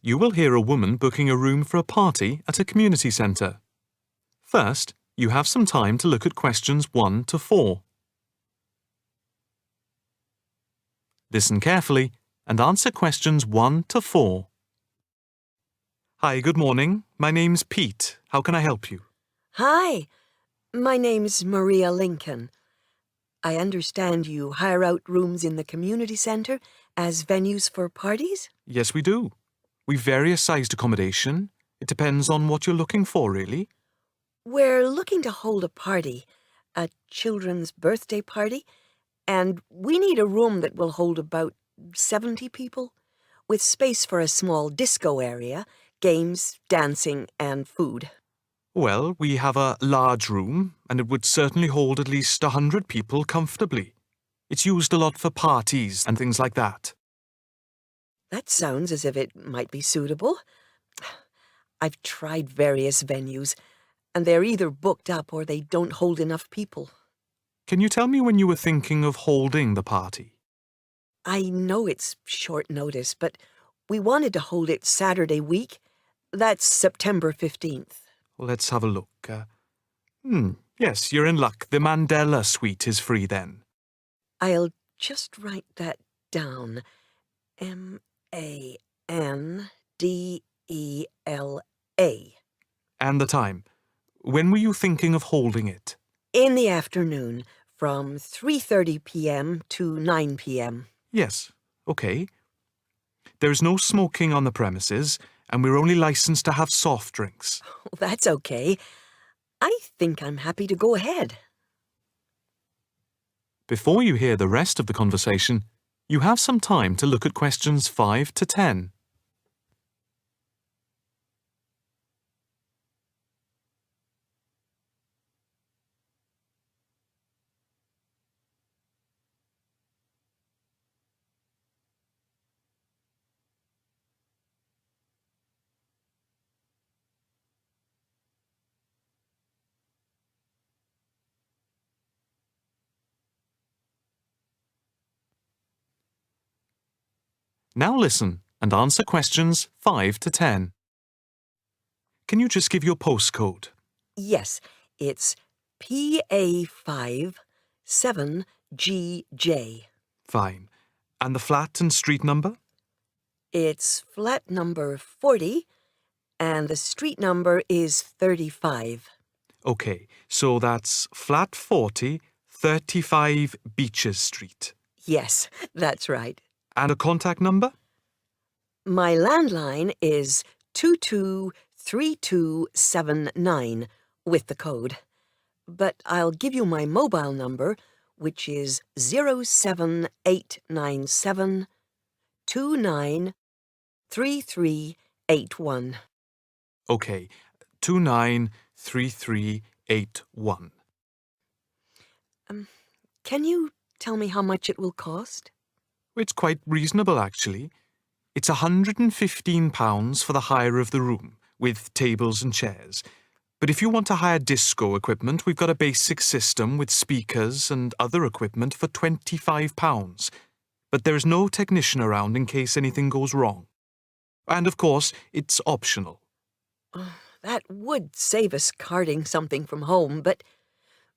You will hear a woman booking a room for a party at a community centre. First, you have some time to look at questions 1 to 4. Listen carefully and answer questions 1 to 4. Hi, good morning. My name's Pete. How can I help you? Hi, my name's Maria Lincoln. I understand you hire out rooms in the community centre as venues for parties? Yes, we do. We've various sized accommodation. It depends on what you're looking for, really. We're looking to hold a party, a children's birthday party, and we need a room that will hold about 70 people, with space for a small disco area, games, dancing, and food. Well, we have a large room, and it would certainly hold at least 100 people comfortably. It's used a lot for parties and things like that. That sounds as if it might be suitable. I've tried various venues, and they're either booked up or they don't hold enough people. Can you tell me when you were thinking of holding the party? I know it's short notice, but we wanted to hold it Saturday week. That's September 15th. Let's have a look. Yes, you're in luck. The Mandela suite is free then. I'll just write that down. Mandela. And the time. When were you thinking of holding it? In the afternoon, from 3:30 p.m. to 9 p.m. Yes, okay. There's no smoking on the premises, and we're only licensed to have soft drinks. That's okay. I think I'm happy to go ahead. Before you hear the rest of the conversation, you have some time to look at questions 5 to 10. Now listen and answer questions 5 to 10. Can you just give your postcode? Yes, it's PA5 7GJ. Fine. And the flat and street number? It's flat number 40, and the street number is 35. Okay, so that's flat 40, 35 Beaches Street. Yes, that's right. And a contact number? My landline is 223279 with the code. But I'll give you my mobile number, which is 07897 293381. Okay, 293381. Can you tell me how much it will cost? It's quite reasonable, actually. It's £115 for the hire of the room, with tables and chairs. But if you want to hire disco equipment, we've got a basic system with speakers and other equipment for £25. But there is no technician around in case anything goes wrong. And of course, it's optional. That would save us carting something from home, but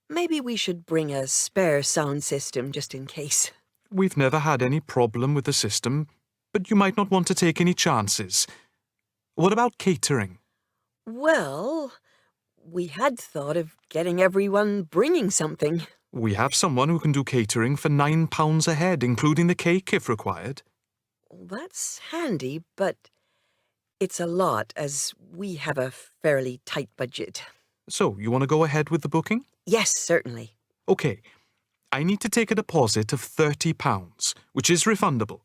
maybe we should bring a spare sound system just in case. We've never had any problem with the system, but you might not want to take any chances. What about catering? Well, we had thought of getting everyone bringing something. We have someone who can do catering for £9 a head, including the cake if required. That's handy, but it's a lot as we have a fairly tight budget. So, you want to go ahead with the booking? Yes, certainly. Okay. I need to take a deposit of £30, which is refundable.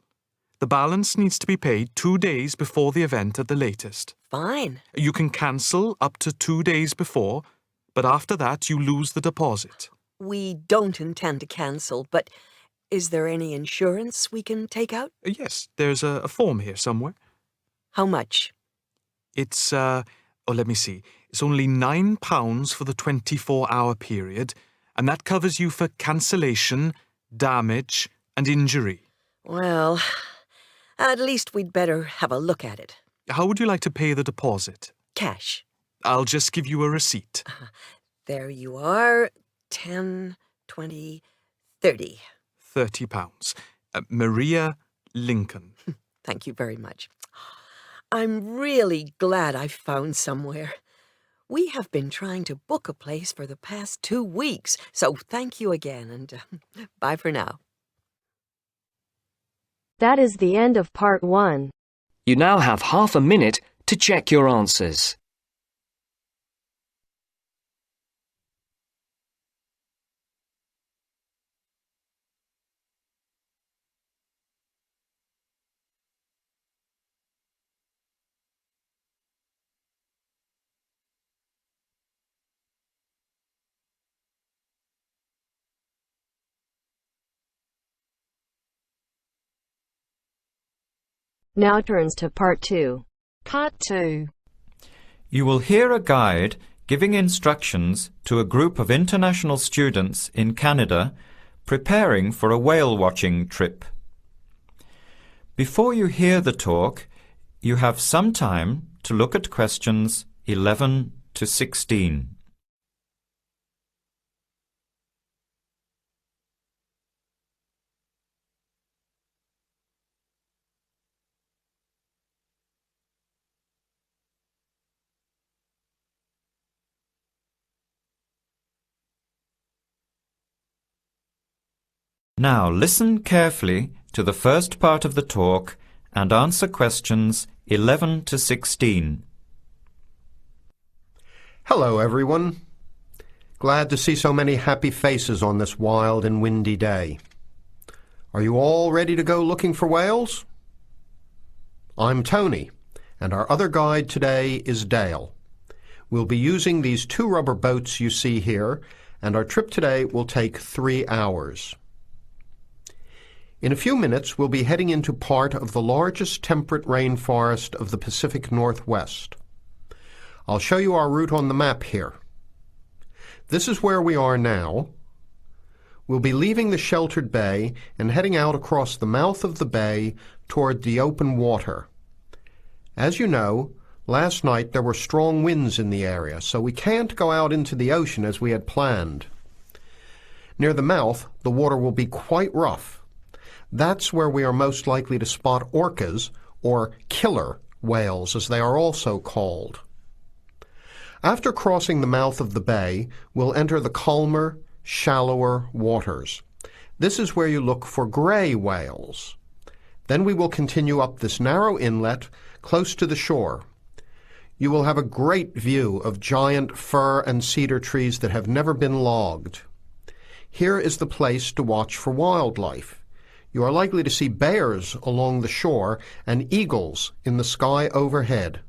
The balance needs to be paid 2 days before the event at the latest. Fine. You can cancel up to 2 days before, but after that you lose the deposit. We don't intend to cancel, but is there any insurance we can take out? Yes, there's a form here somewhere. How much? It's, let me see. It's only £9 for the 24-hour period, and that covers you for cancellation, damage, and injury. Well, at least we'd better have a look at it. How would you like to pay the deposit? Cash. I'll just give you a receipt. There you are. 10, 20, 30. £30. Maria Lincoln. Thank you very much. I'm really glad I found somewhere. We have been trying to book a place for the past 2 weeks, so thank you again, and bye for now. That is the end of part 1. You now have half a minute to check your answers. Now turns to part 2. Part 2. You will hear a guide giving instructions to a group of international students in Canada preparing for a whale-watching trip. Before you hear the talk, you have some time to look at questions 11 to 16. Now listen carefully to the first part of the talk and answer questions 11 to 16. Hello, everyone. Glad to see so many happy faces on this wild and windy day. Are you all ready to go looking for whales? I'm Tony, and our other guide today is Dale. We'll be using these 2 rubber boats you see here, and our trip today will take 3 hours. In a few minutes, we'll be heading into part of the largest temperate rainforest of the Pacific Northwest. I'll show you our route on the map here. This is where we are now. We'll be leaving the sheltered bay and heading out across the mouth of the bay toward the open water. As you know, last night there were strong winds in the area, so we can't go out into the ocean as we had planned. Near the mouth, the water will be quite rough. That's where we are most likely to spot orcas, or killer whales as they are also called. After crossing the mouth of the bay, we'll enter the calmer, shallower waters. This is where you look for gray whales. Then we will continue up this narrow inlet close to the shore. You will have a great view of giant fir and cedar trees that have never been logged. Here is the place to watch for wildlife. You are likely to see bears along the shore and eagles in the sky overhead.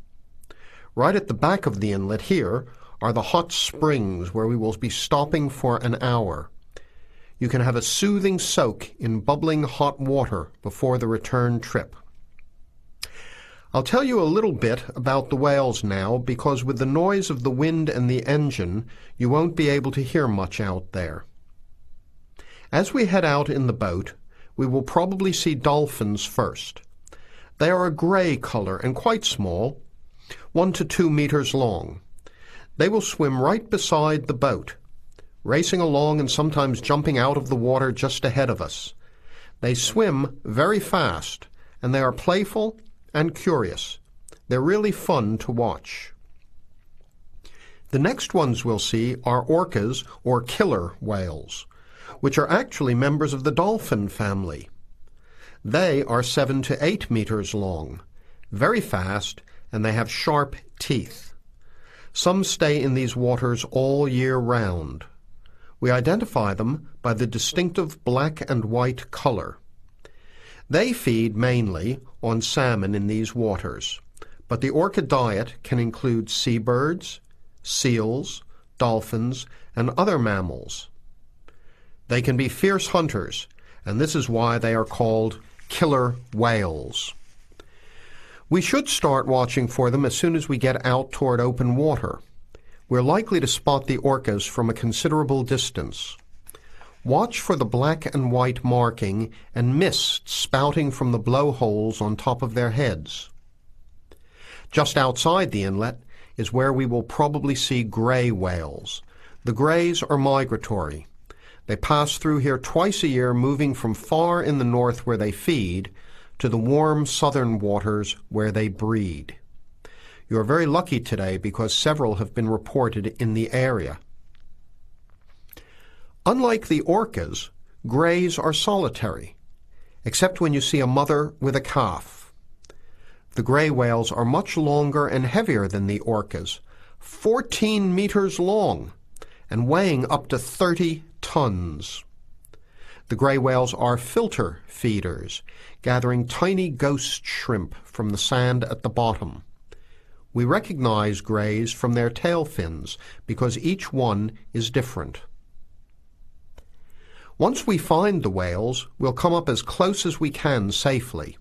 Right at the back of the inlet here are the hot springs where we will be stopping for an hour. You can have a soothing soak in bubbling hot water before the return trip. I'll tell you a little bit about the whales now because with the noise of the wind and the engine, you won't be able to hear much out there. As we head out in the boat, we will probably see dolphins first. They are a gray color and quite small, 1 to 2 meters long. They will swim right beside the boat, racing along and sometimes jumping out of the water just ahead of us. They swim very fast, and they are playful and curious. They're really fun to watch. The next ones we'll see are orcas, or killer whales, which are actually members of the dolphin family. They are 7 to 8 meters long, very fast, and they have sharp teeth. Some stay in these waters all year round. We identify them by the distinctive black and white color. They feed mainly on salmon in these waters, but the orca diet can include seabirds, seals, dolphins, and other mammals. They can be fierce hunters, and this is why they are called killer whales. We should start watching for them as soon as we get out toward open water. We're likely to spot the orcas from a considerable distance. Watch for the black and white marking and mist spouting from the blowholes on top of their heads. Just outside the inlet is where we will probably see grey whales. The greys are migratory. They pass through here twice a year, moving from far in the north where they feed to the warm southern waters where they breed. You are very lucky today because several have been reported in the area. Unlike the orcas, greys are solitary, except when you see a mother with a calf. The grey whales are much longer and heavier than the orcas, 14 meters long and weighing up to 30 tons. The grey whales are filter feeders, gathering tiny ghost shrimp from the sand at the bottom. We recognize greys from their tail fins because each one is different. Once we find the whales, we'll come up as close as we can safely.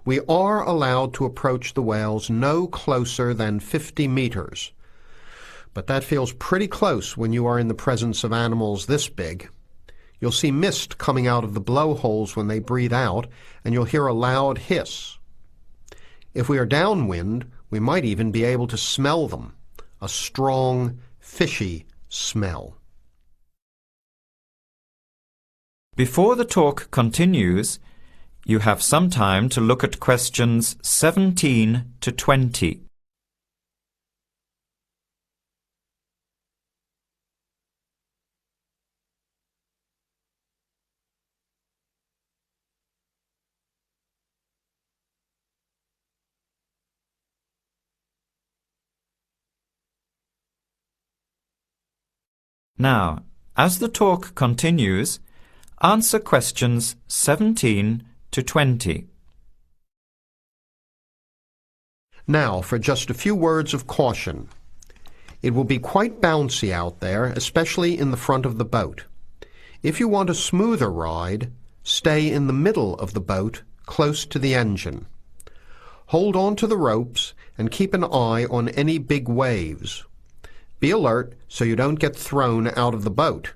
We are allowed to approach the whales no closer than 50 meters. But that feels pretty close when you are in the presence of animals this big. You'll see mist coming out of the blowholes when they breathe out, and you'll hear a loud hiss. If we are downwind, we might even be able to smell them, a strong, fishy smell. Before the talk continues, you have some time to look at questions 17 to 20. Now, as the talk continues, answer questions 17 to 20. Now, for just a few words of caution. It will be quite bouncy out there, especially in the front of the boat. If you want a smoother ride, stay in the middle of the boat, close to the engine. Hold on to the ropes and keep an eye on any big waves. Be alert so you don't get thrown out of the boat.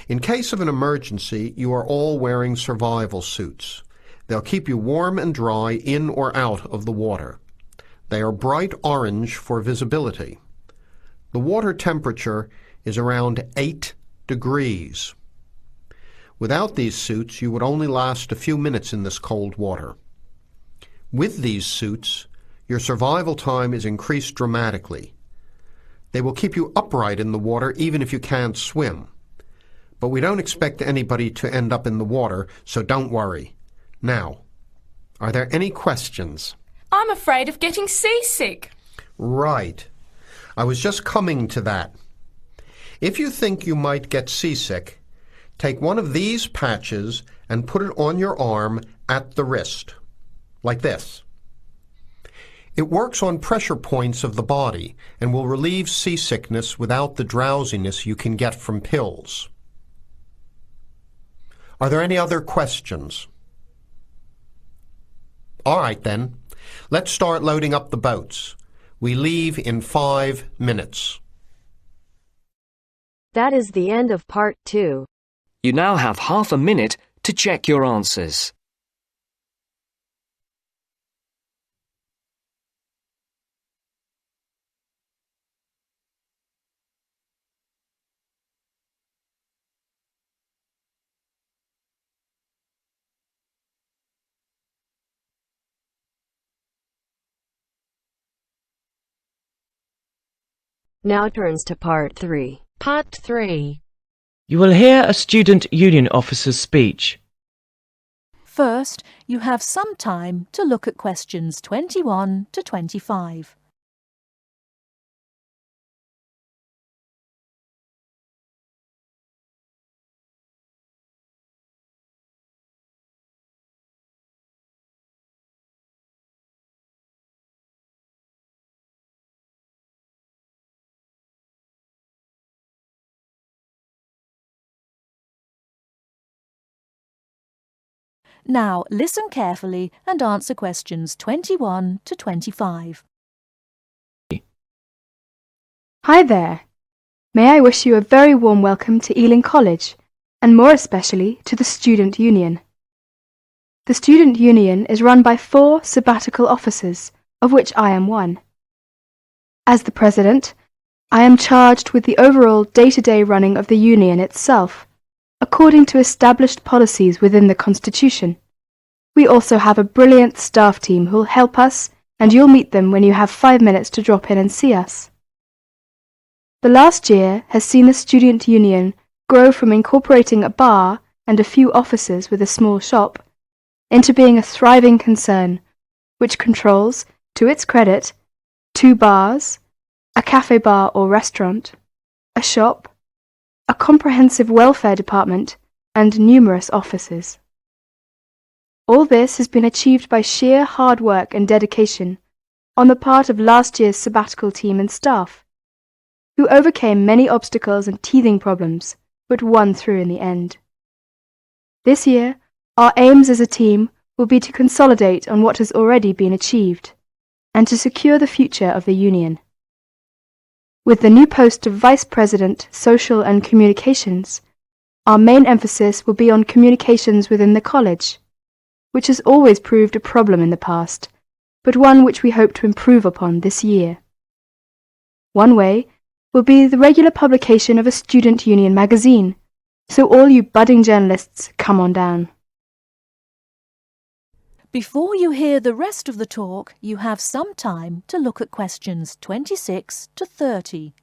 In case of an emergency, you are all wearing survival suits. They'll keep you warm and dry in or out of the water. They are bright orange for visibility. The water temperature is around 8 degrees. Without these suits, you would only last a few minutes in this cold water. With these suits, your survival time is increased dramatically. They will keep you upright in the water even if you can't swim. But we don't expect anybody to end up in the water, so don't worry. Now, are there any questions? I'm afraid of getting seasick. Right. I was just coming to that. If you think you might get seasick, take one of these patches and put it on your arm at the wrist, like this. It works on pressure points of the body and will relieve seasickness without the drowsiness you can get from pills. Are there any other questions? All right then, let's start loading up the boats. We leave in 5 minutes. That is the end of part 2. You now have half a minute to check your answers. Now turns to part 3. Part 3. You will hear a student union officer's speech. First, you have some time to look at questions 21 to 25. Now listen carefully and answer questions 21 to 25. Hi there. May I wish you a very warm welcome to Ealing College, and more especially to the Student Union. The Student Union is run by 4 sabbatical officers of which I am one. As the President, I am charged with the overall day-to-day running of the Union itself, according to established policies within the Constitution. We also have a brilliant staff team who'll help us, and you'll meet them when you have 5 minutes to drop in and see us. The last year has seen the Student Union grow from incorporating a bar and a few offices with a small shop into being a thriving concern, which controls, to its credit, 2 bars, a cafe bar or restaurant, a shop, a comprehensive welfare department, and numerous offices. All this has been achieved by sheer hard work and dedication on the part of last year's sabbatical team and staff, who overcame many obstacles and teething problems, but won through in the end. This year, our aims as a team will be to consolidate on what has already been achieved, and to secure the future of the Union. With the new post of Vice President, Social and Communications, our main emphasis will be on communications within the college, which has always proved a problem in the past, but one which we hope to improve upon this year. One way will be the regular publication of a Student Union magazine, so all you budding journalists, come on down. Before you hear the rest of the talk, you have some time to look at questions 26 to 30.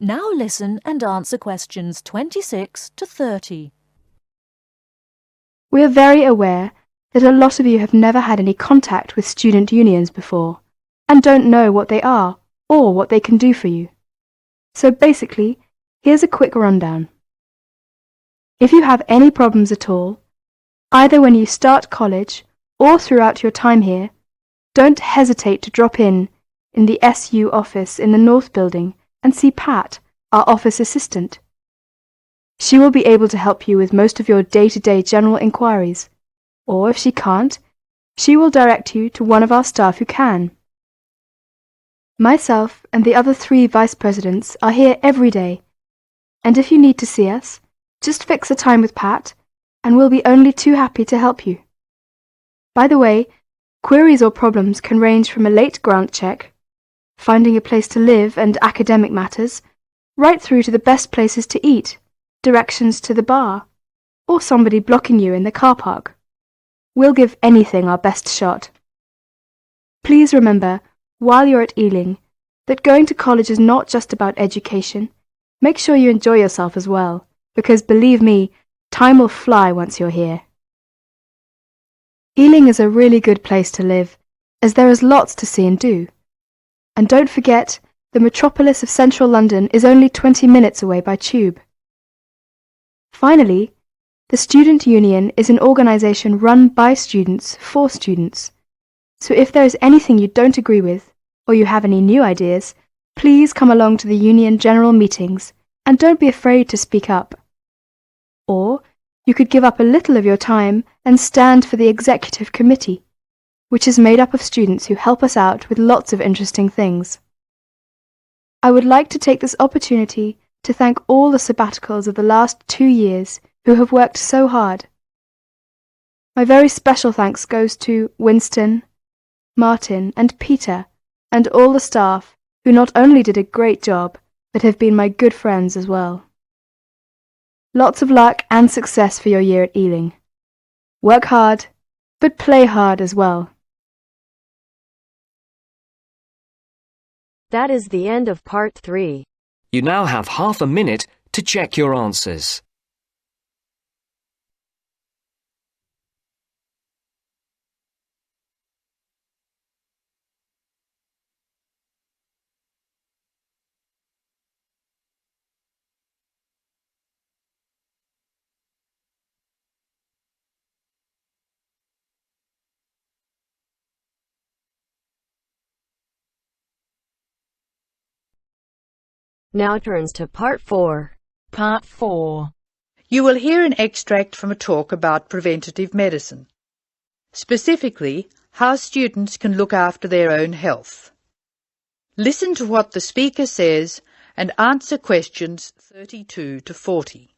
Now listen and answer questions 26 to 30. We are very aware that a lot of you have never had any contact with student unions before, and don't know what they are or what they can do for you. So basically, here's a quick rundown. If you have any problems at all, either when you start college or throughout your time here, don't hesitate to drop in the SU office in the North Building and see Pat, our office assistant. She will be able to help you with most of your day-to-day general inquiries, or if she can't, she will direct you to one of our staff who can. Myself and the other 3 vice presidents are here every day, and if you need to see us, just fix a time with Pat, and we'll be only too happy to help you. By the way, queries or problems can range from a late grant check, finding a place to live and academic matters, right through to the best places to eat, directions to the bar, or somebody blocking you in the car park. We'll give anything our best shot. Please remember, while you're at Ealing, that going to college is not just about education. Make sure you enjoy yourself as well, because believe me, time will fly once you're here. Ealing is a really good place to live, as there is lots to see and do. And don't forget, the metropolis of central London is only 20 minutes away by tube. Finally, the Student Union is an organisation run by students for students. So if there is anything you don't agree with, or you have any new ideas, please come along to the Union General Meetings and don't be afraid to speak up. Or you could give up a little of your time and stand for the Executive Committee, which is made up of students who help us out with lots of interesting things. I would like to take this opportunity to thank all the sabbaticals of the last 2 years who have worked so hard. My very special thanks goes to Winston, Martin and Peter and all the staff who not only did a great job, but have been my good friends as well. Lots of luck and success for your year at Ealing. Work hard, but play hard as well. That is the end of part 3. You now have half a minute to check your answers. Now turns to Part 4. Part 4. You will hear an extract from a talk about preventative medicine. Specifically, how students can look after their own health. Listen to what the speaker says and answer questions 32 to 40.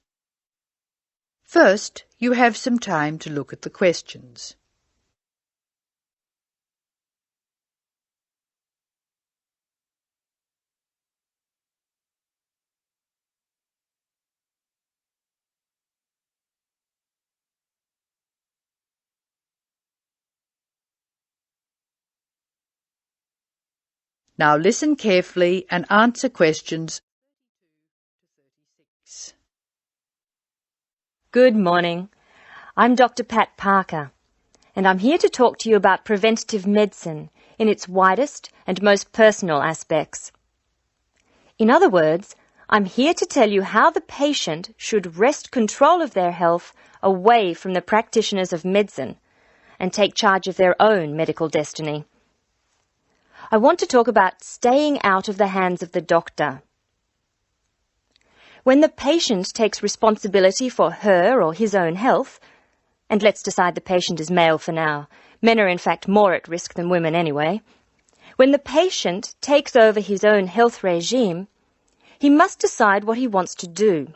First, you have some time to look at the questions. Now listen carefully and answer questions 32 to 36. Good morning. I'm Dr. Pat Parker, and I'm here to talk to you about preventative medicine in its widest and most personal aspects. In other words, I'm here to tell you how the patient should wrest control of their health away from the practitioners of medicine and take charge of their own medical destiny. I want to talk about staying out of the hands of the doctor. When the patient takes responsibility for her or his own health, and let's decide the patient is male for now, men are in fact more at risk than women anyway, when the patient takes over his own health regime, he must decide what he wants to do.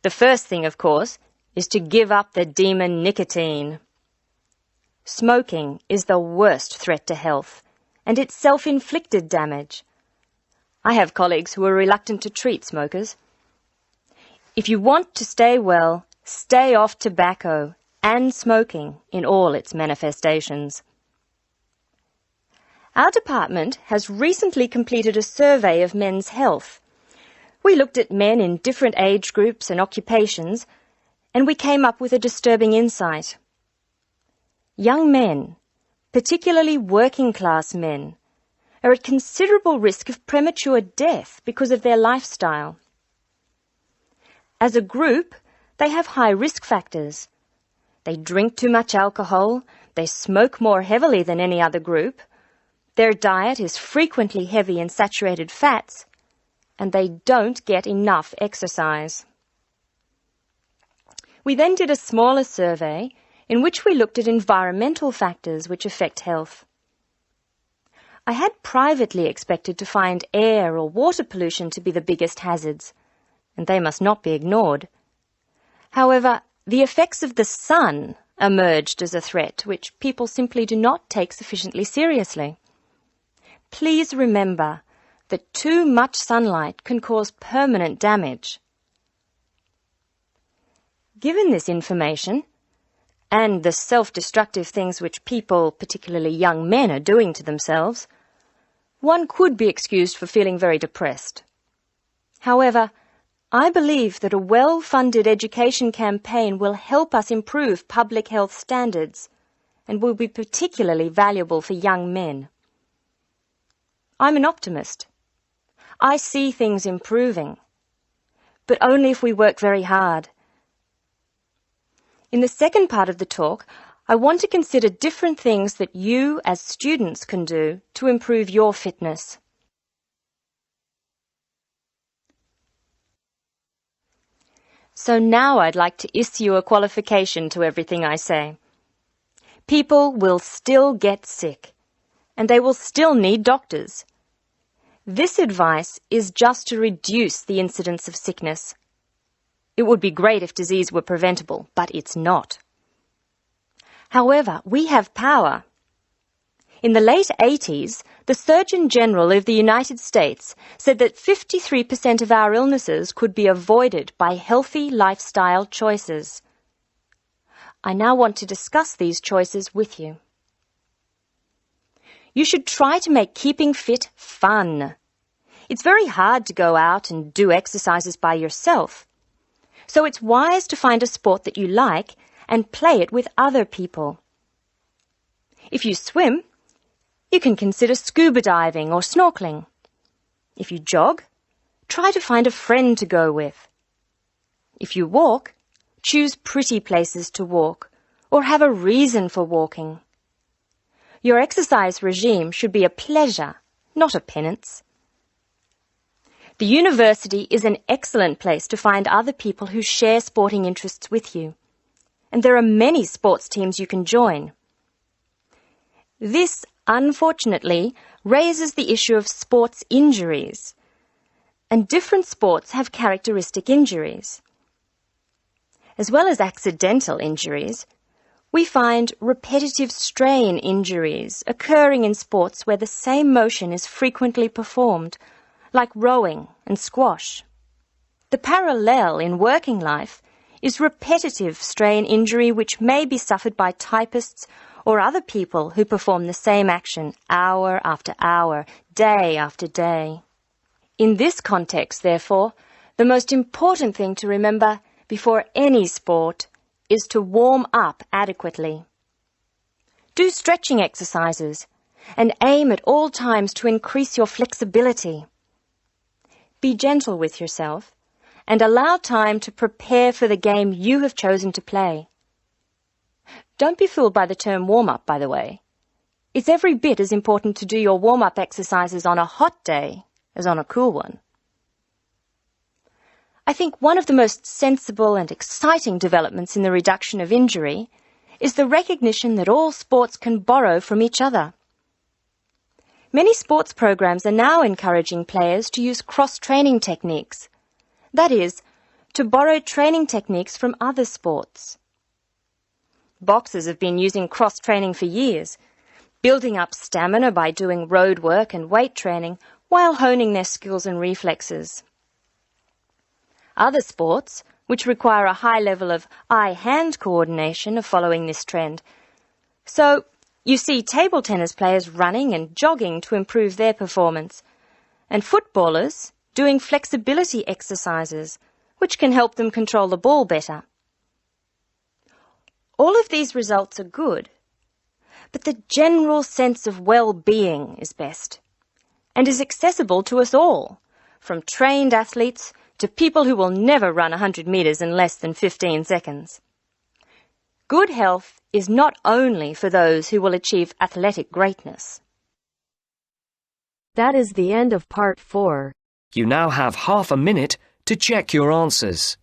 The first thing, of course, is to give up the demon nicotine. Smoking is the worst threat to health, and it's self-inflicted damage. I have colleagues who are reluctant to treat smokers. If you want to stay well, stay off tobacco and smoking in all its manifestations. Our department has recently completed a survey of men's health. We looked at men in different age groups and occupations, and we came up with a disturbing insight. Young men, particularly working-class men, are at considerable risk of premature death because of their lifestyle. As a group, they have high risk factors. They drink too much alcohol, they smoke more heavily than any other group, their diet is frequently heavy in saturated fats, and they don't get enough exercise. We then did a smaller survey in which we looked at environmental factors which affect health. I had privately expected to find air or water pollution to be the biggest hazards, and they must not be ignored. However, the effects of the sun emerged as a threat which people simply do not take sufficiently seriously. Please remember that too much sunlight can cause permanent damage. Given this information, and the self-destructive things which people, particularly young men, are doing to themselves, one could be excused for feeling very depressed. However, I believe that a well-funded education campaign will help us improve public health standards and will be particularly valuable for young men. I'm an optimist. I see things improving, but only if we work very hard. In the second part of the talk, I want to consider different things that you as students can do to improve your fitness. So now I'd like to issue a qualification to everything I say. People will still get sick, and they will still need doctors. This advice is just to reduce the incidence of sickness. It would be great if disease were preventable, but it's not. However, we have power. In the late 80s, the Surgeon General of the United States said that 53% of our illnesses could be avoided by healthy lifestyle choices. I now want to discuss these choices with you. You should try to make keeping fit fun. It's very hard to go out and do exercises by yourself. So it's wise to find a sport that you like and play it with other people. If you swim, you can consider scuba diving or snorkeling. If you jog, try to find a friend to go with. If you walk, choose pretty places to walk or have a reason for walking. Your exercise regime should be a pleasure, not a penance. The university is an excellent place to find other people who share sporting interests with you. And there are many sports teams you can join. This, unfortunately, raises the issue of sports injuries. And different sports have characteristic injuries. As well as accidental injuries, we find repetitive strain injuries occurring in sports where the same motion is frequently performed, like rowing and squash. The parallel in working life is repetitive strain injury which may be suffered by typists or other people who perform the same action hour after hour, day after day. In this context, therefore, the most important thing to remember before any sport is to warm up adequately. Do stretching exercises and aim at all times to increase your flexibility. Be gentle with yourself and allow time to prepare for the game you have chosen to play. Don't be fooled by the term warm-up, by the way. It's every bit as important to do your warm-up exercises on a hot day as on a cool one. I think one of the most sensible and exciting developments in the reduction of injury is the recognition that all sports can borrow from each other. Many sports programs are now encouraging players to use cross-training techniques. That is, to borrow training techniques from other sports. Boxers have been using cross-training for years, building up stamina by doing road work and weight training while honing their skills and reflexes. Other sports, which require a high level of eye-hand coordination, are following this trend. So, you see table tennis players running and jogging to improve their performance, and footballers doing flexibility exercises, which can help them control the ball better. All of these results are good, but the general sense of well-being is best, and is accessible to us all, from trained athletes to people who will never run 100 metres in less than 15 seconds. Good health is not only for those who will achieve athletic greatness. That is the end of part 4. You now have half a minute to check your answers.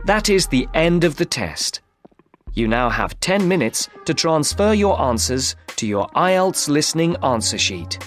That is the end of the test. You now have 10 minutes to transfer your answers to your IELTS listening answer sheet.